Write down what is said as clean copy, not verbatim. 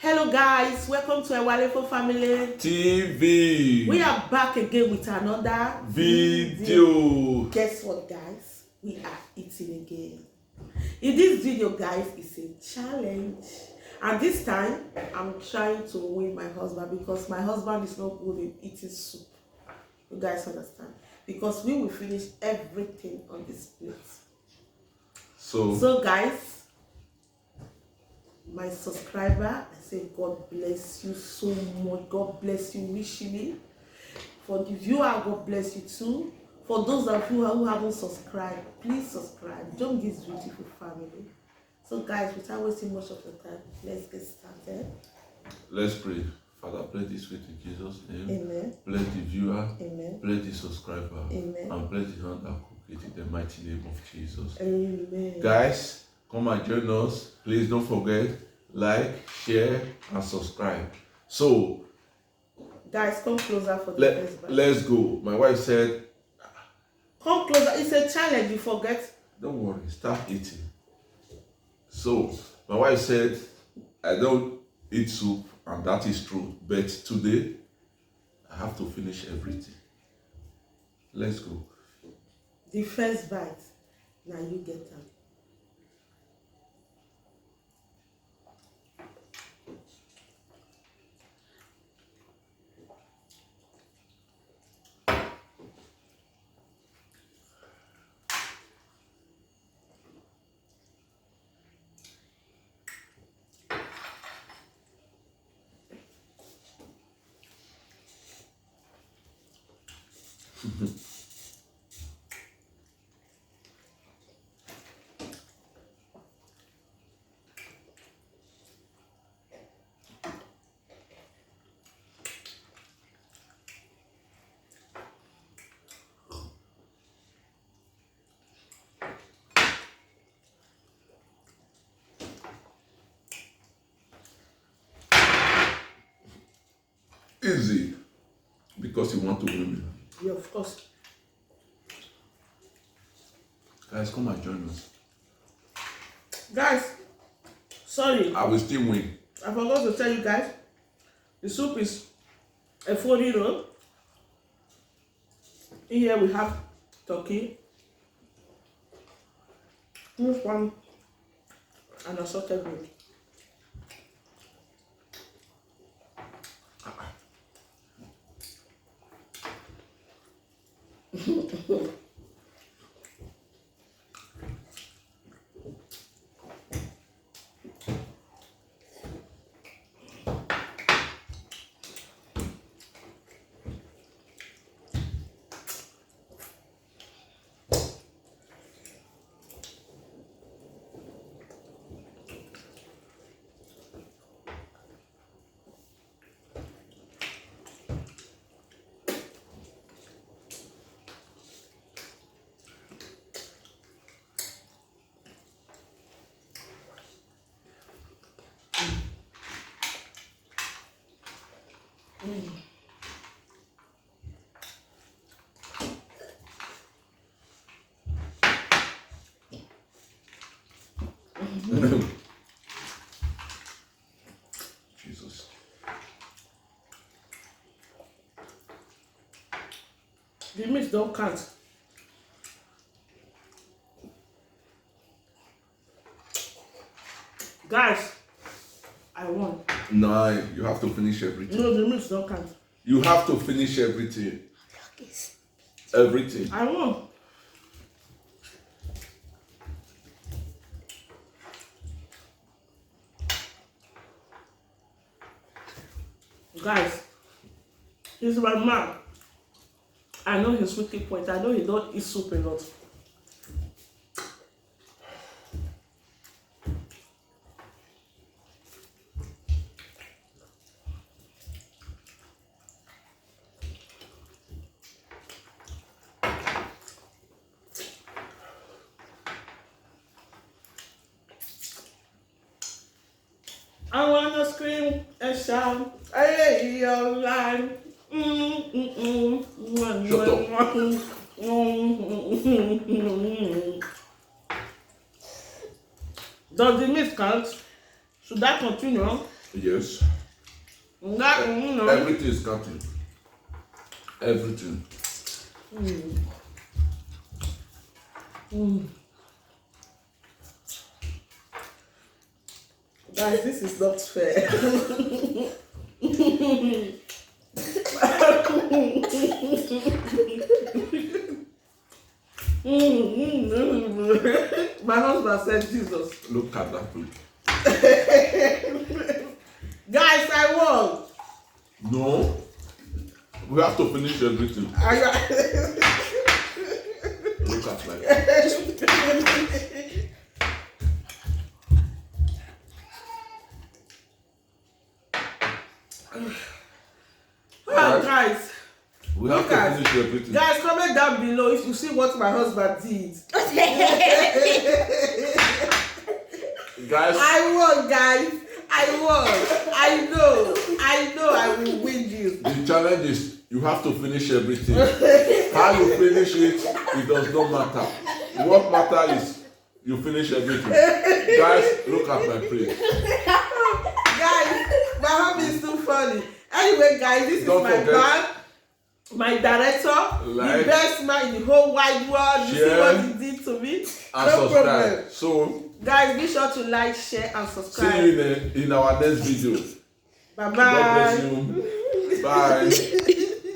Hello guys, welcome to Ewaleifoh family TV. We are back again with another video. Guess what guys? We are eating again. In this video guys, it's a challenge. And this time, I'm trying to win my husband because my husband is not good in eating soup. You guys understand? Because we will finish everything on this plate. So guys, my subscriber, I say God bless you so much. God bless you richly. For the viewer, God bless you too. For those of you who haven't subscribed, please subscribe. Join this beautiful family. So guys, without wasting much of your time, let's get started. Let's pray. Father, bless this with in Jesus' name. Amen. Bless the viewer. Amen. Bless the subscriber. Amen. And bless the hand that cook it in the mighty name of Jesus. Amen. Guys, come and join us. Please don't forget, like, share, and subscribe. So, guys, come closer for the first bite. Let's go. My wife said, come closer. It's a challenge, you forget. Don't worry, start eating. So, my wife said, I don't eat soup, and that is true. But today, I have to finish everything. Let's go. The first bite. Now you get them. Easy. Because you want to win me. Yeah, of course. Guys, come and join us. Guys, sorry. I will still win. I forgot to tell you guys, the soup is EFO RIRO. In here we have turkey, this one, and assorted meat. Jesus. The meat don't count. Guys, I won. No, you have to finish everything. No, the meat don't count. You have to finish everything. Everything. I won. Guys, he's my man. I know his wicked point. I know he don't eat soup a lot. I wanna scream and shout, hey, your line. Shut up. Does the meat count? Should I continue? Yes. No. Everything is counting. Everything. Guys, this is not fair. My husband said Jesus. Look at that food. Guys, I won. No. We have to finish everything. Look at like Guys, we have to finish everything. guys, comment down below if you see what my husband did. Guys, I won, guys. I won. I know I will win this. the challenge is you have to finish everything. How you finish it does not matter. What matters is you finish everything. Guys, look at my plate. Guys, my hobby is too funny. Anyway, guys, this Don't is my forget, man, my director, like, the best man in the whole wide world. You see share, what he did to me? and No subscribe. problem. So Guys, be sure to like, share, and see subscribe. you in our next video. Bye bye. God bless you. Bye.